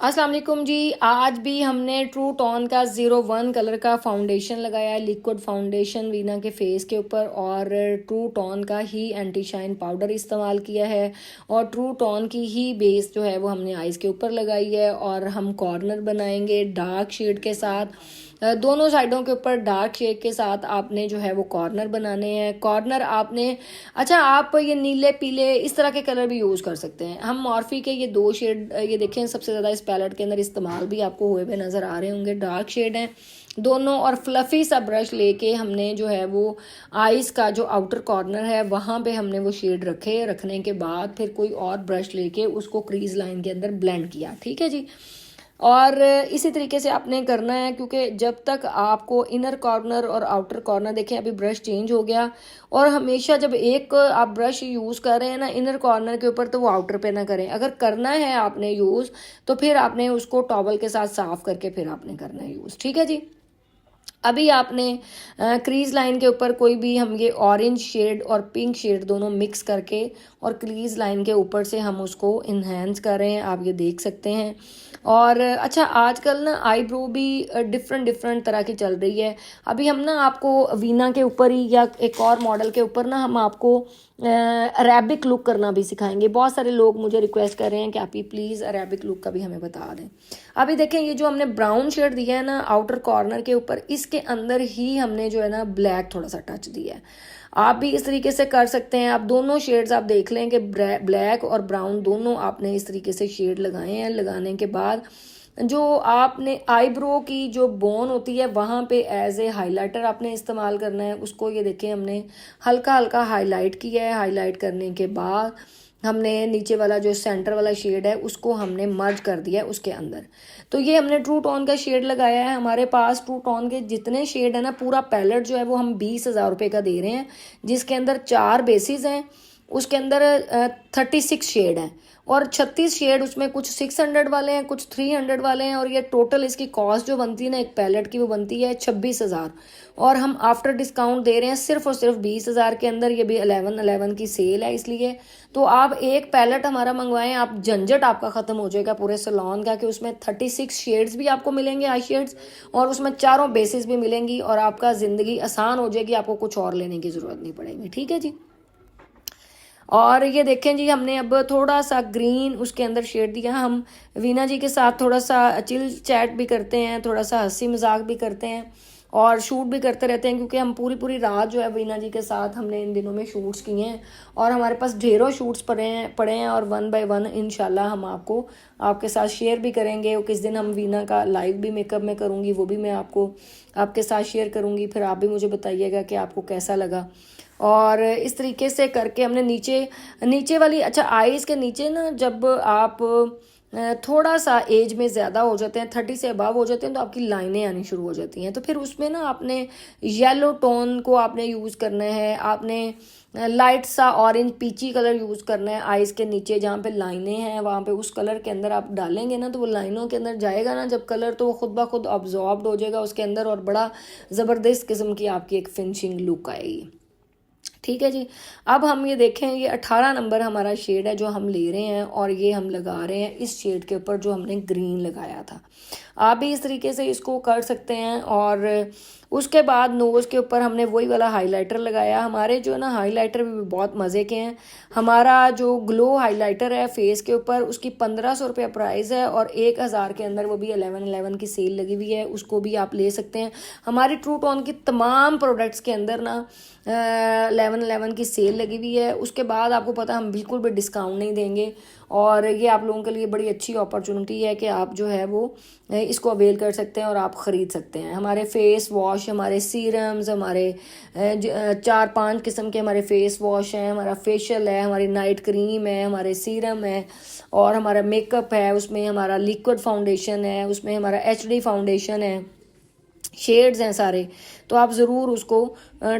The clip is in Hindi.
अस्सलाम वालेकुम जी। आज भी हमने ट्रू टोन का 01 कलर का फाउंडेशन लगाया है, लिक्विड फाउंडेशन वीना के फेस के ऊपर, और ट्रू टोन का ही एंटी शाइन पाउडर इस्तेमाल किया है और ट्रू टोन की ही बेस जो है वो हमने आइज़ के ऊपर लगाई है। और हम कॉर्नर बनाएंगे डार्क शेड के साथ, दोनों साइडों के ऊपर डार्क शेड के साथ आपने जो है वो कॉर्नर बनाने हैं। कॉर्नर आपने आप ये नीले पीले इस तरह के कलर भी यूज़ कर सकते हैं। हम मॉर्फी के ये दो शेड ये देखें सबसे ज़्यादा इस पैलेट के अंदर इस्तेमाल भी आपको हुए हुए नज़र आ रहे होंगे, डार्क शेड हैं दोनों। और फ्लफ़ी सा ब्रश लेके हमने जो है वो आइज़ का जो आउटर कॉर्नर है वहाँ पे हमने वो शेड रखने के बाद फिर कोई और ब्रश लेके उसको क्रीज लाइन के अंदर ब्लेंड किया, ठीक है जी। और इसी तरीके से आपने करना है, क्योंकि जब तक आपको इनर कॉर्नर और आउटर कॉर्नर, देखें अभी ब्रश चेंज हो गया, और हमेशा जब एक आप ब्रश यूज़ कर रहे हैं ना इनर कॉर्नर के ऊपर, तो वो आउटर पे ना करें। अगर करना है आपने यूज़ तो फिर आपने उसको टॉवल के साथ साफ करके फिर आपने करना है यूज़, ठीक है जी। अभी आपने क्रीज लाइन के ऊपर कोई भी हम ये ऑरेंज शेड और पिंक शेड दोनों मिक्स करके और क्रीज लाइन के ऊपर से हम उसको इन्हेंस कर रहे हैं, आप ये देख सकते हैं। और आजकल ना आईब्रो भी डिफरेंट तरह की चल रही है। अभी हम ना आपको वीना के ऊपर ही या एक और मॉडल के ऊपर ना हम आपको अरेबिक लुक करना भी सिखाएंगे। बहुत सारे लोग मुझे रिक्वेस्ट कर रहे हैं कि आप ही प्लीज़ अरेबिक लुक का भी हमें बता दें। अभी देखें ये जो हमने ब्राउन शेड दिया है ना आउटर कॉर्नर के ऊपर, इसके अंदर ही हमने जो है ना ब्लैक थोड़ा सा टच दिया है। आप भी इस तरीके से कर सकते हैं। आप दोनों शेड्स आप देख लें कि ब्लैक और ब्राउन दोनों आपने इस तरीके से शेड लगाए हैं। लगाने के बाद जो आपने आईब्रो की जो बोन होती है वहाँ पे एज ए हाइलाइटर आपने इस्तेमाल करना है उसको। ये देखें हमने हल्का हल्का हाईलाइट किया है। हाईलाइट करने के बाद हमने नीचे वाला जो सेंटर वाला शेड है उसको हमने मर्ज कर दिया है उसके अंदर। तो ये हमने ट्रू टोन का शेड लगाया है। हमारे पास ट्रू टोन के जितने शेड है ना, पूरा पैलेट जो है वो हम 20,000 रुपये का दे रहे हैं, जिसके अंदर 4 बेसिस हैं, उसके अंदर 36 शेड हैं और 36 शेड उसमें कुछ 600 वाले हैं, कुछ 300 वाले हैं। और ये टोटल इसकी कॉस्ट जो बनती है ना एक पैलेट की, वो बनती है 26,000, और हम आफ्टर डिस्काउंट दे रहे हैं सिर्फ और सिर्फ 20,000 के अंदर। ये भी 11/11 की सेल है इसलिए। तो आप एक पैलेट हमारा मंगवाएं, आप झंझट आपका ख़त्म हो जाएगा पूरे सैलून का, कि उसमें 36 शेड्स भी आपको मिलेंगे आई शेड्स, और उसमें चारों बेसिस भी मिलेंगी, और आपका ज़िंदगी आसान हो जाएगी, आपको कुछ और लेने की ज़रूरत नहीं पड़ेगी, ठीक है जी। और ये देखें जी हमने अब थोड़ा सा ग्रीन उसके अंदर शेड दिया। हम वीना जी के साथ थोड़ा सा चिल चैट भी करते हैं, थोड़ा सा हंसी मजाक भी करते हैं और शूट भी करते रहते हैं, क्योंकि हम पूरी रात जो है वीना जी के साथ हमने इन दिनों में शूट्स किए हैं और हमारे पास ढेरों शूट्स पड़े हैं और 1 बाय 1 इंशाल्लाह हम आपको आपके साथ शेयर भी करेंगे। और किस दिन हम वीना का लाइव भी मेकअप में करूँगी, वो भी मैं आपको आपके साथ शेयर करूँगी। फिर आप भी मुझे बताइएगा कि आपको कैसा लगा। और इस तरीके से करके हमने नीचे वाली आईज़ के नीचे ना, जब आप थोड़ा सा एज में ज़्यादा हो जाते हैं, 30 से अबव हो जाते हैं, तो आपकी लाइनें आनी शुरू हो जाती हैं। तो फिर उसमें ना आपने येलो टोन को आपने यूज़ करना है, आपने लाइट सा ऑरेंज पीची कलर यूज़ करना है आईज़ के नीचे जहाँ पे लाइनें हैं वहाँ पे। उस कलर के अंदर आप डालेंगे ना तो वो लाइनों के अंदर जाएगा ना जब कलर, तो वो खुद ब खुद ऑब्जॉर्ब्ड हो जाएगा उसके अंदर और बड़ा ज़बरदस्त किस्म की आपकी एक फिनिशिंग लुक आएगी, ठीक है जी। अब हम ये देखें, ये 18 नंबर हमारा शेड है जो हम ले रहे हैं और ये हम लगा रहे हैं इस शेड के ऊपर जो हमने ग्रीन लगाया था। आप भी इस तरीके से इसको कर सकते हैं। और उसके बाद नोज़ के ऊपर हमने वही वाला हाइलाइटर लगाया। हमारे जो है ना हाइलाइटर भी बहुत मज़े के हैं। हमारा जो ग्लो हाइलाइटर है फेस के ऊपर उसकी 1500 रुपये प्राइस है और 1000 के अंदर वो भी 11/11 की सेल लगी हुई है, उसको भी आप ले सकते हैं। हमारी ट्रू टोन की तमाम प्रोडक्ट्स के अंदर ना 11/11 की सेल लगी हुई है। उसके बाद आपको पता हम बिल्कुल भी डिस्काउंट नहीं देंगे और ये आप लोगों के लिए बड़ी अच्छी अपॉर्चुनिटी है कि आप जो है वो इसको अवेल कर सकते हैं और आप ख़रीद सकते हैं। हमारे फेस वॉश, हमारे सीरम्स, हमारे 4-5 किस्म के हमारे फेस वॉश हैं, हमारा फेशियल है, हमारी नाइट क्रीम है, हमारे सीरम है और हमारा मेकअप है, उसमें हमारा लिक्विड फाउंडेशन है, उसमें हमारा HD फाउंडेशन है, शेड्स हैं सारे। तो आप ज़रूर उसको